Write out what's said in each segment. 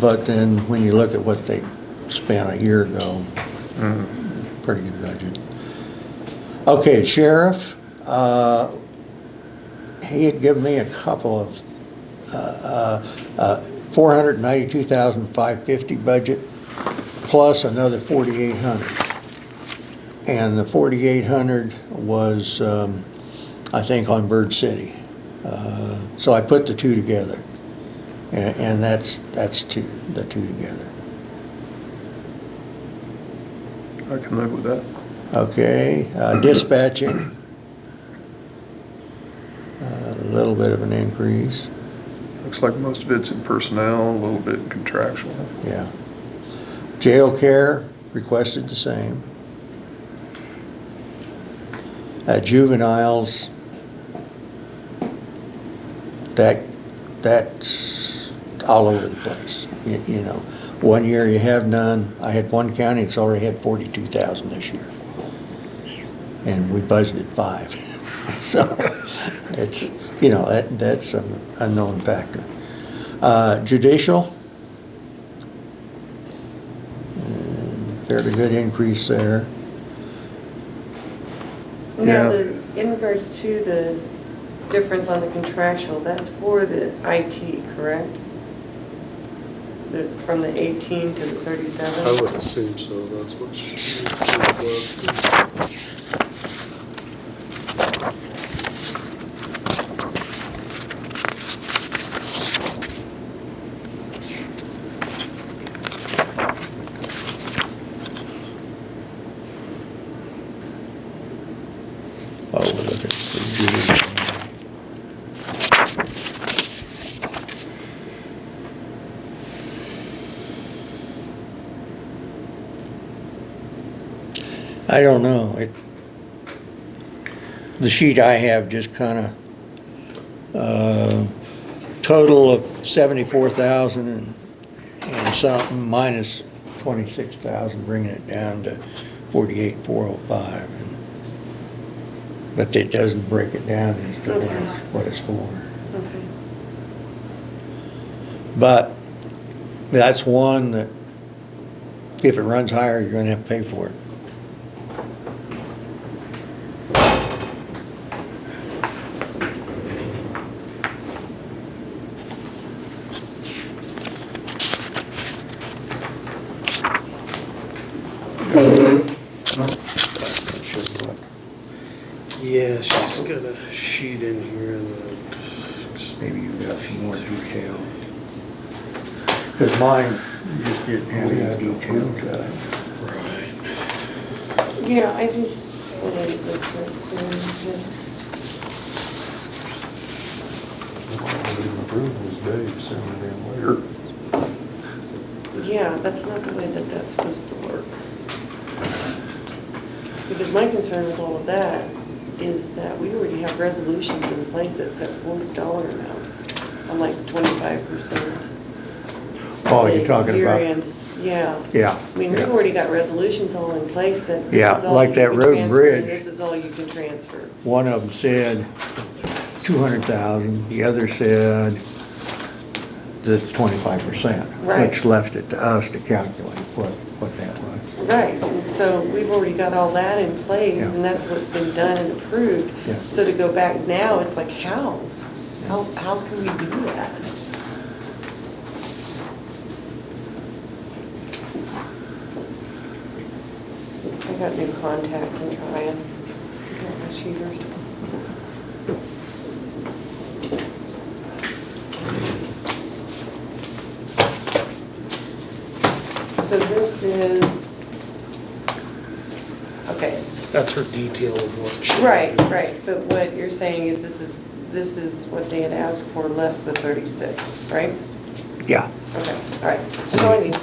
But then when you look at what they spent a year ago, pretty good budget. Okay, sheriff, he had given me a couple of, 492,550 budget, plus another 4,800. And the 4,800 was, I think, on Bird City. So I put the two together, and that's the two together. I can live with that. Okay, dispatching, a little bit of an increase, Looks like most of it's in personnel, a little bit in contractual. yeah. Jail care, requested the same. Juveniles, that's all over the place. You know, one year you have none. I had one county that's already had 42,000 this year, and we budgeted 5. So it's, you know, that's an unknown factor. Judicial, fairly good increase there. Now, Yeah. in regards to the difference on the contractual, that's for the IT, correct? From the 18 to the 37? I would assume so, that's what she Oh, we'll look at the judicial. I don't know. The sheet I have just kind of, total of 74,000 and something minus 26,000, bringing it down to 48,405. But it doesn't break it down as to what it's for. Okay. But that's one that if it runs higher, you're gonna have to pay for it. Yeah, she's got a sheet in here that. Maybe you got some more detail. Cause mine just didn't have any detail to it. Right. Yeah, I just. Yeah, that's not the way that that's supposed to work. Because my concern with all of that is that we already have resolutions in place that set forth dollar amounts on like 25%. Oh, you're talking about, Year-end, yeah. yeah. I mean, we've yeah. already got resolutions all in place that Yeah, this is all like you that can road and transfer, and bridge. this is all you can transfer. One of them said 200,000, the other said that's 25%. Right. Which left it to us to calculate what that was. Right, and so we've already got all that in place, Yeah. and that's what's been done and approved. Yeah. So to go back now, it's like, how? How can we do that? I got new contacts and trying. Got my cheaters. So this is, okay, That's her detail of what she. right, but what you're saying is this is what they had asked for, less the 36, right? Yeah, Okay, all right, so I need,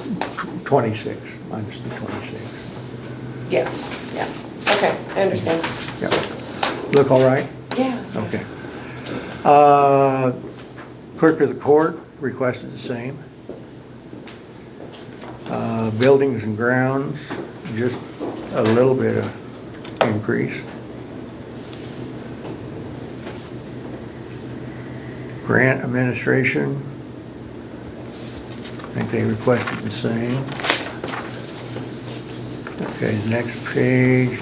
26, minus the 26. yeah, okay, I understand. Yeah. Look all right? Yeah. Okay. Clerk of the court requested the same. Buildings and grounds, just a little bit of increase. Grant administration, think they requested the same. Okay, the next page,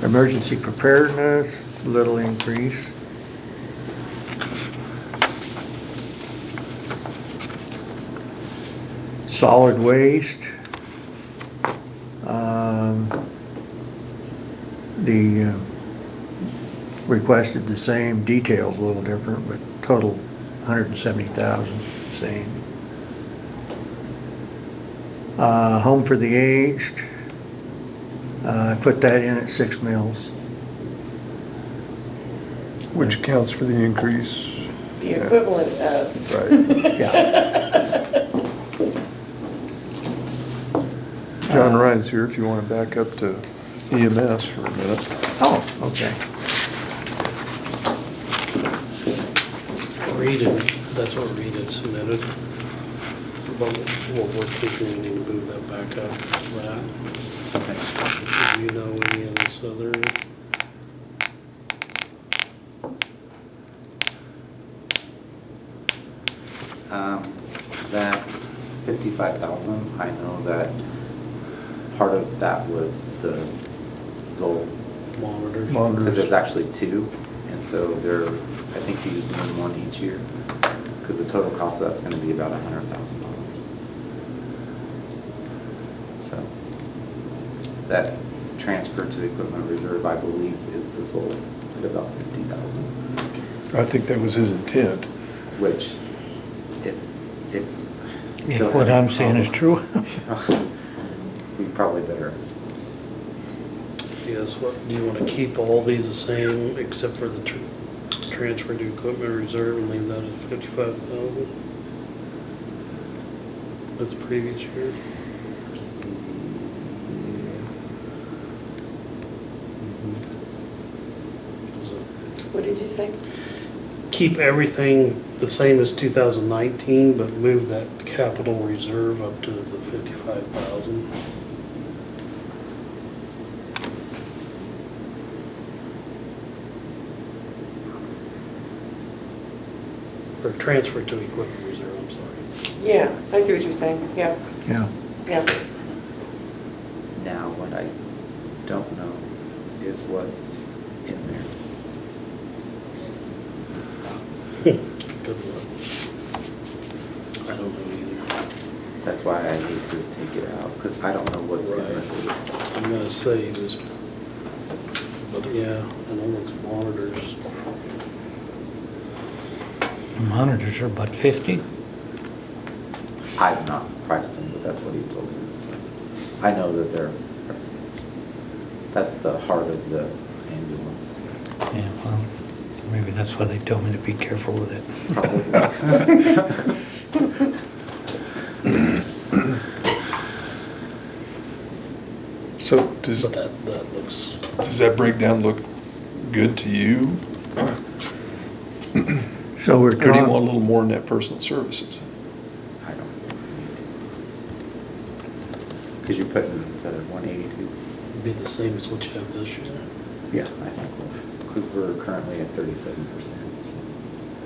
emergency preparedness, little increase. Solid waste. The requested the same, details a little different, but total 170,000, same. Home for the aged, I put that in at 6 mils. Which accounts for the increase. The equivalent of, Right. Yeah, John Ryan's here if you want to back up to EMS for a minute. oh, okay. Reed had, that's what Reed had submitted. But what we're thinking, we need to move that back up, that. Do you know any of this other? That 55,000, I know that part of that was the Zoll, Monitors. because there's actually two, and so they're, I think he was doing one each year, because the total cost of that's gonna be about $100,000. So, that transfer to equipment reserve, I believe, is the Zoll at about 50,000. I think that was his intent. Which, if it's still. If what I'm saying is true. We probably better, Yes, what, do you wanna keep all these the same except for the transfer to equipment reserve and leave that at 55,000? That's previous year. what did you say? Keep everything the same as 2019, but move that capital reserve up to the 55,000. Or transfer to equipment reserve, I'm sorry. Yeah, I see what you're saying, yeah, Yeah, yeah. now what I don't know is what's in there. Good luck. I don't know either. That's why I hate to take it out, because I don't know what's in this. I'm gonna say he was, but yeah, I know it's monitors. Monitors are about 50. I've not priced them, but that's what he told me, so. I know that they're pricey. That's the heart of the ambulance. Yeah, well, maybe that's why they told me to be careful with it. So does But that looks, that breakdown look good to you? so we're Or do you want a trying, little more in that personal services? I don't think we need to. Because you're putting the 182? be the same as what you have this year. Yeah, I think because we're currently at 37%, so.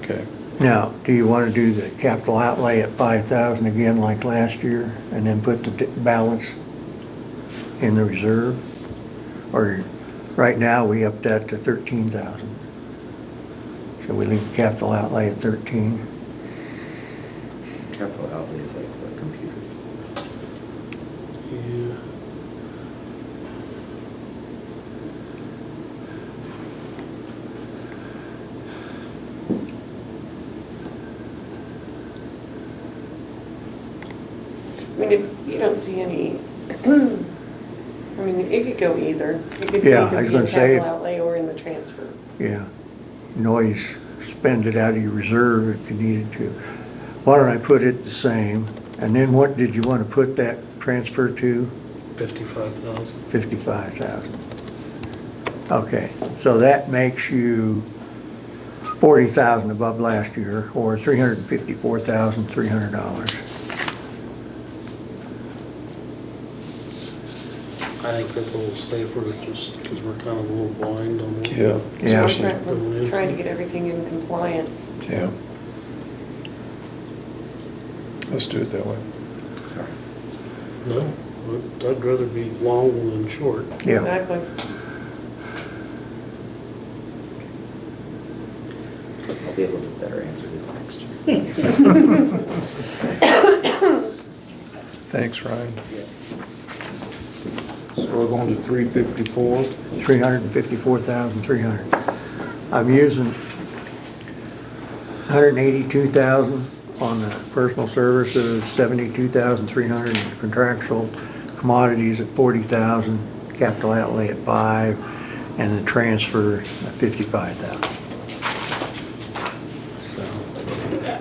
Okay. now, do you want to do the capital outlay at 5,000 again like last year, and then put the balance in the reserve? Or, right now, we upped that to 13,000. So we leave the capital outlay at 13? Capital outlay is like what, computer? Yeah. I mean, if you don't see any, I mean, it could go either. It could Yeah, either I was be in gonna say- capital outlay or in the transfer. Yeah. Noise, spend it out of your reserve if you needed to. Why don't I put it the same? And then what did you want to put that transfer to? 55,000. 55,000. Okay, so that makes you 40,000 above last year, or $354,300. I think that's a little safer, just because we're kind of a little blind on what. Yeah. Yeah. So we're trying to get everything in compliance. Yeah. Let's do it that way. Sorry. No, I'd rather be long than short. Yeah. Exactly. I'll be able to better answer this next year. Thanks, Ryan. So we're going to 354. 354,300. I'm using 182,000 on the personal services, 72,300 in contractual, commodities at 40,000, capital outlay at 5, and the transfer at 55,000. So,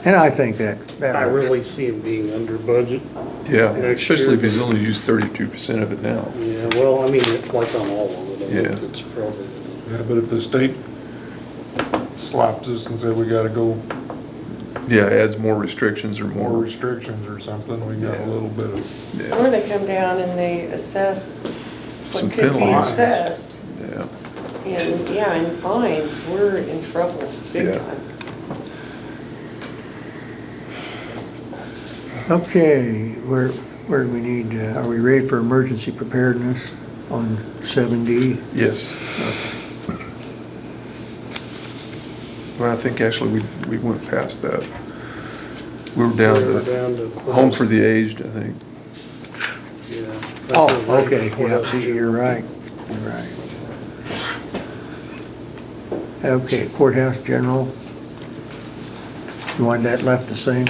and I think that I looks- really see him being under budget. Yeah, Next especially year. if he's only used 32% of it now. Yeah, well, I mean, like on all of it, I think Yeah. it's probably. Yeah, but if the state slaps us and said we gotta go Yeah, adds more restrictions or more more, restrictions or something, we got a little bit of, yeah, Or they come down and they assess what Some could be penalties. assessed. yeah. And, yeah, and fines, we're in trouble, big Yeah. time. Okay, where do we need, are we ready for emergency preparedness on 7D? Yes. Well, I think actually we went past that. We were down We're to down to home for the aged, I think. Yeah. Oh, okay, yeah, see, you're right, you're right. Okay, courthouse general. You want that left the same?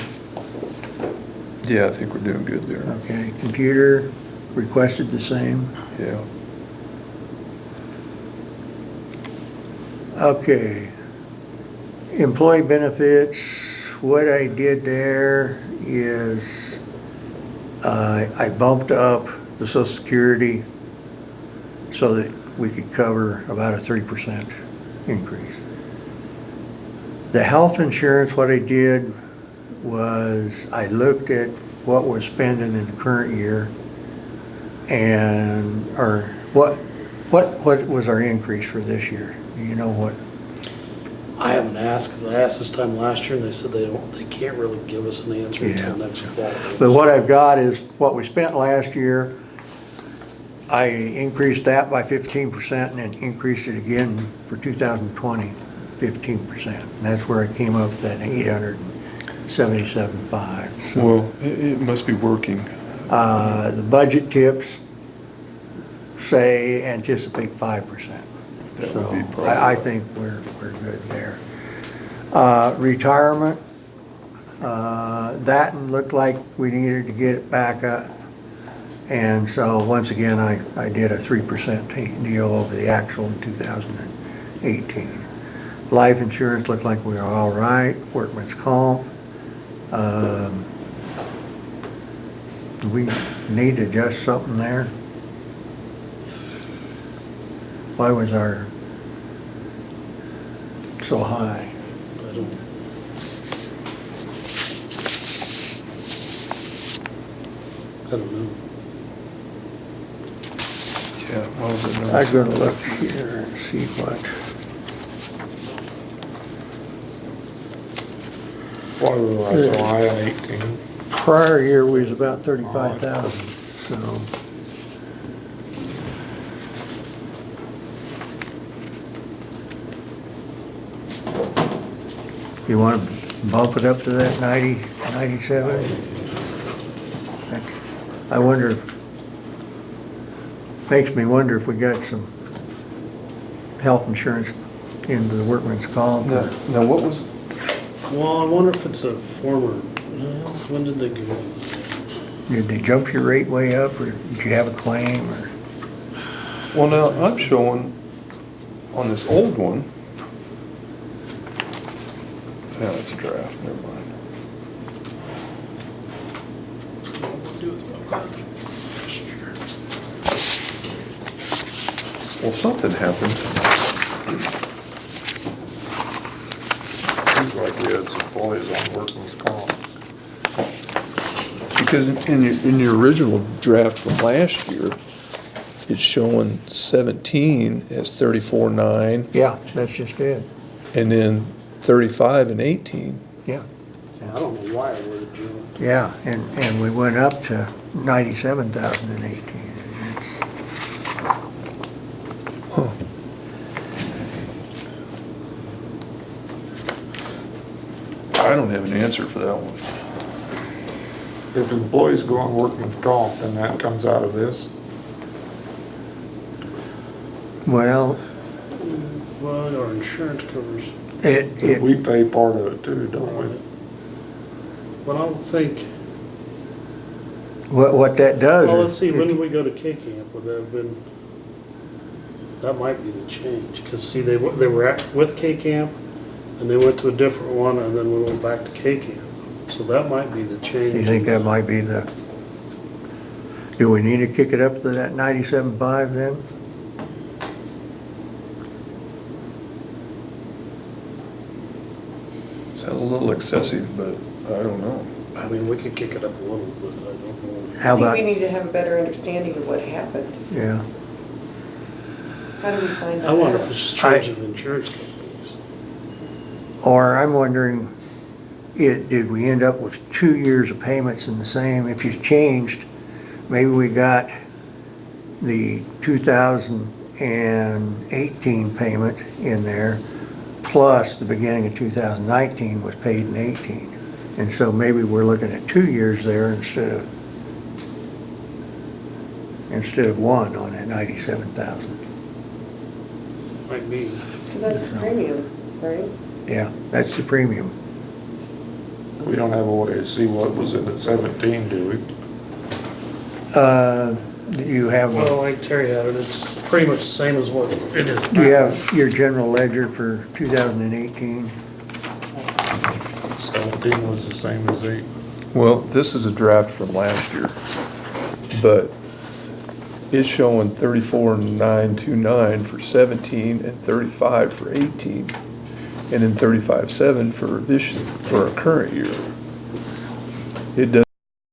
Yeah, I think we're doing good there. Okay, computer requested the same. Yeah. Okay. Employee benefits, what I did there is I bumped up the social security so that we could cover about a 3% increase. The health insurance, what I did was I looked at what we're spending in the current year and, or what was our increase for this year? Do you know what? I haven't asked, because I asked this time last year, and they said they can't really give us an answer Yeah. until next fall. But what I've got is what we spent last year. I increased that by 15% and then increased it again for 2020, 15%. And that's where I came up with that 877.5. So, Well, it must be working. the budget tips say anticipate 5%. That So would be probably I think we're good there. Retirement, that looked like we needed to get it back up. And so, once again, I did a 3% deal over the actual in 2018. Life insurance looked like we were all right, workman's comp. Do we need to adjust something there? Why was our so high? I don't, know. Yeah, what was it? I'm gonna look here and see what, why we were so high on 18. prior year we was about 35,000, so. You wanna bump it up to that 90, 97? I wonder if, makes me wonder if we got some health insurance into the workman's comp. Now, now what was, Well, I wonder if it's a former, no, when did they give it? Did they jump your rate way up, or did you have a claim, or? well, now, I'm showing on this old one. Yeah, that's a draft, never mind. Well, something happened. Seems like we had some employees on workman's comp. Because in your original draft from last year, it's showing 17 as 34.9, Yeah, that's just it, and then 35 and 18. yeah. I don't know why I would have, Jim. Yeah, and we went up to 97,000 in 18. It's- I don't have an answer for that one. If employees go on workman's comp, then that comes out of this. Well, Well, our insurance covers, it, We pay part of it too, don't we? but I don't think, what that does is. well, let's see, when if- did we go to K-Camp? Would that have been, that might be the change, cause see, they were with K-Camp, and they went to a different one, and then we went back to K-Camp. So that might be the change. You think that might be the, do we need to kick it up to that 97.5 then? Sounds a little excessive, but I don't know. I mean, we could kick it up a little, but I don't know. How I about, think we need to have a better understanding of what happened. yeah, How do we find that I wonder out? if it's just change of insurance companies. or I'm wondering, did we end up with 2 years of payments in the same, if you changed, maybe we got the 2018 payment in there, plus the beginning of 2019 was paid in 18. And so maybe we're looking at 2 years there instead of one on that 97,000. Might be. Because that's the premium, right? Yeah, that's the premium. We don't have a way to see what was in the 17, do we? You have, Well, like Terry had it, it's pretty much the same as what it is do you now. have your general ledger for 2018? 17 was the same as 8. Well, this is a draft from last year, but it's showing 34,929 for 17 and 35 for 18, and then 35,700 for our current year. It does